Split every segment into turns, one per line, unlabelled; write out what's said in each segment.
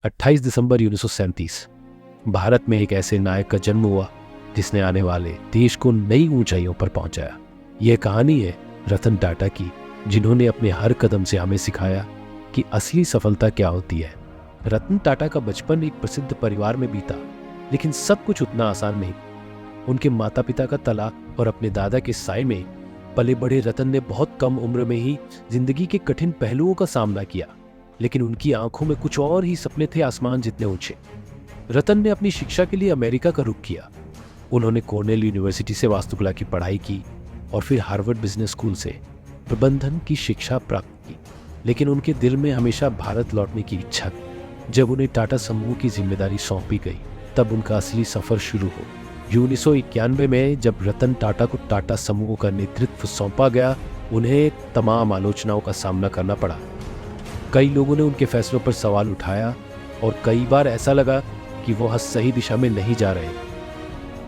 28 दिसंबर 1937 भारत में एक ऐसे नायक का जन्म हुआ जिसने आने वाले देश को नई ऊंचाइयों पर पहुंचाया। यह कहानी है रतन टाटा की, जिन्होंने अपने हर कदम से हमें सिखाया कि असली सफलता क्या होती है। रतन टाटा का बचपन एक प्रसिद्ध परिवार में बीता, लेकिन सब कुछ उतना आसान नहीं। उनके माता पिता का तलाक और अपने दादा के साए में पले बड़े रतन ने बहुत कम उम्र में ही जिंदगी के कठिन पहलुओं का सामना किया, लेकिन उनकी आंखों में कुछ और ही सपने थे, आसमान जितने ऊंचे। रतन ने अपनी शिक्षा के लिए अमेरिका का रुख किया। उन्होंने कॉर्नेल यूनिवर्सिटी से वास्तुकला की पढ़ाई की और फिर हार्वर्ड बिजनेस स्कूल से प्रबंधन की शिक्षा प्राप्त की, लेकिन उनके दिल में हमेशा भारत लौटने की इच्छा थी। जब उन्हें टाटा समूह की जिम्मेदारी सौंपी गई, तब उनका असली सफर शुरू हो। 1991 में जब रतन टाटा को टाटा समूह का नेतृत्व सौंपा गया, उन्हें तमाम आलोचनाओं का सामना करना पड़ा। कई लोगों ने उनके फैसलों पर सवाल उठाया और कई बार ऐसा लगा कि वो सही दिशा में नहीं जा रहे।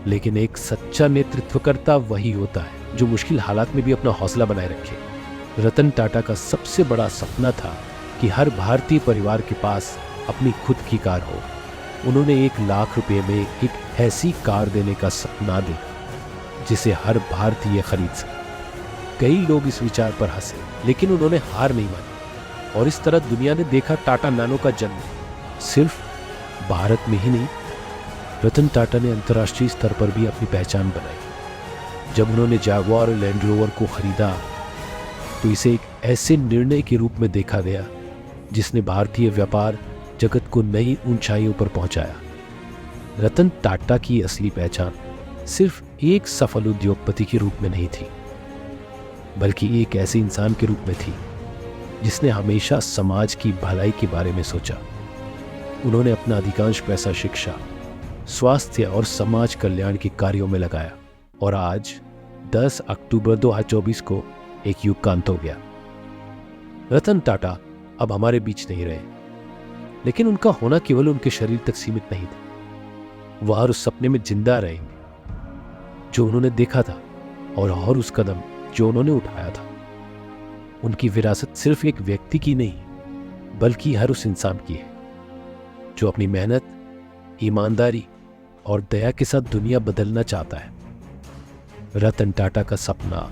लेकिन एक सच्चा नेतृत्वकर्ता वही होता है जो मुश्किल हालात में भी अपना हौसला बनाए रखे। रतन टाटा का सबसे बड़ा सपना था कि हर भारतीय परिवार के पास अपनी खुद की कार हो। उन्होंने 1 लाख रुपए में एक ऐसी कार देने का सपना देखा जिसे हर भारतीय खरीद सके। कई लोग इस विचार पर हंसे, लेकिन उन्होंने हार नहीं मानी और इस तरह दुनिया ने देखा टाटा नैनो का जन्म। सिर्फ भारत में ही नहीं, रतन टाटा ने अंतर्राष्ट्रीय स्तर पर भी अपनी पहचान बनाई। जब उन्होंने जैगुआर और लैंड रोवर को खरीदा, तो इसे एक ऐसे निर्णय के रूप में देखा गया जिसने भारतीय व्यापार जगत को नई ऊंचाइयों पर पहुंचाया। रतन टाटा की असली पहचान सिर्फ एक सफल उद्योगपति के रूप में नहीं थी, बल्कि एक ऐसे इंसान के रूप में थी जिसने हमेशा समाज की भलाई के बारे में सोचा। उन्होंने अपना अधिकांश पैसा शिक्षा, स्वास्थ्य और समाज कल्याण के कार्यों में लगाया और आज 10 अक्टूबर 2024 को एक युग का अंत हो गया। रतन टाटा अब हमारे बीच नहीं रहे, लेकिन उनका होना केवल उनके शरीर तक सीमित नहीं था। वह हर उस सपने में जिंदा रहेंगे जो उन्होंने देखा था और हर उस कदम जो उन्होंने उठाया था। उनकी विरासत सिर्फ एक व्यक्ति की नहीं, बल्कि हर उस इंसान की है जो अपनी मेहनत, ईमानदारी और दया के साथ दुनिया बदलना चाहता है। रतन टाटा का सपना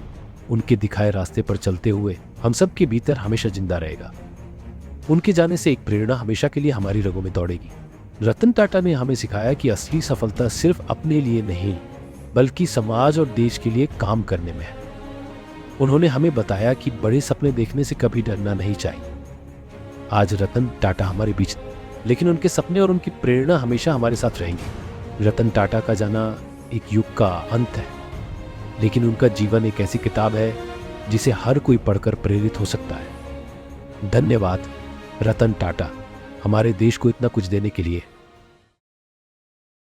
उनके दिखाए रास्ते पर चलते हुए हम सब के भीतर हमेशा जिंदा रहेगा। उनके जाने से एक प्रेरणा हमेशा के लिए हमारी रगों में दौड़ेगी। रतन टाटा ने हमें सिखाया कि असली सफलता सिर्फ अपने लिए नहीं, बल्कि समाज और देश के लिए काम करने में है। उन्होंने हमें बताया कि बड़े सपने देखने से कभी डरना नहीं चाहिए। आज रतन टाटा हमारे बीच, लेकिन उनके सपने और उनकी प्रेरणा हमेशा हमारे साथ रहेंगी। रतन टाटा का जाना एक युग का अंत है, लेकिन उनका जीवन एक ऐसी किताब है जिसे हर कोई पढ़कर प्रेरित हो सकता है। धन्यवाद रतन टाटा, हमारे देश को इतना कुछ देने के लिए।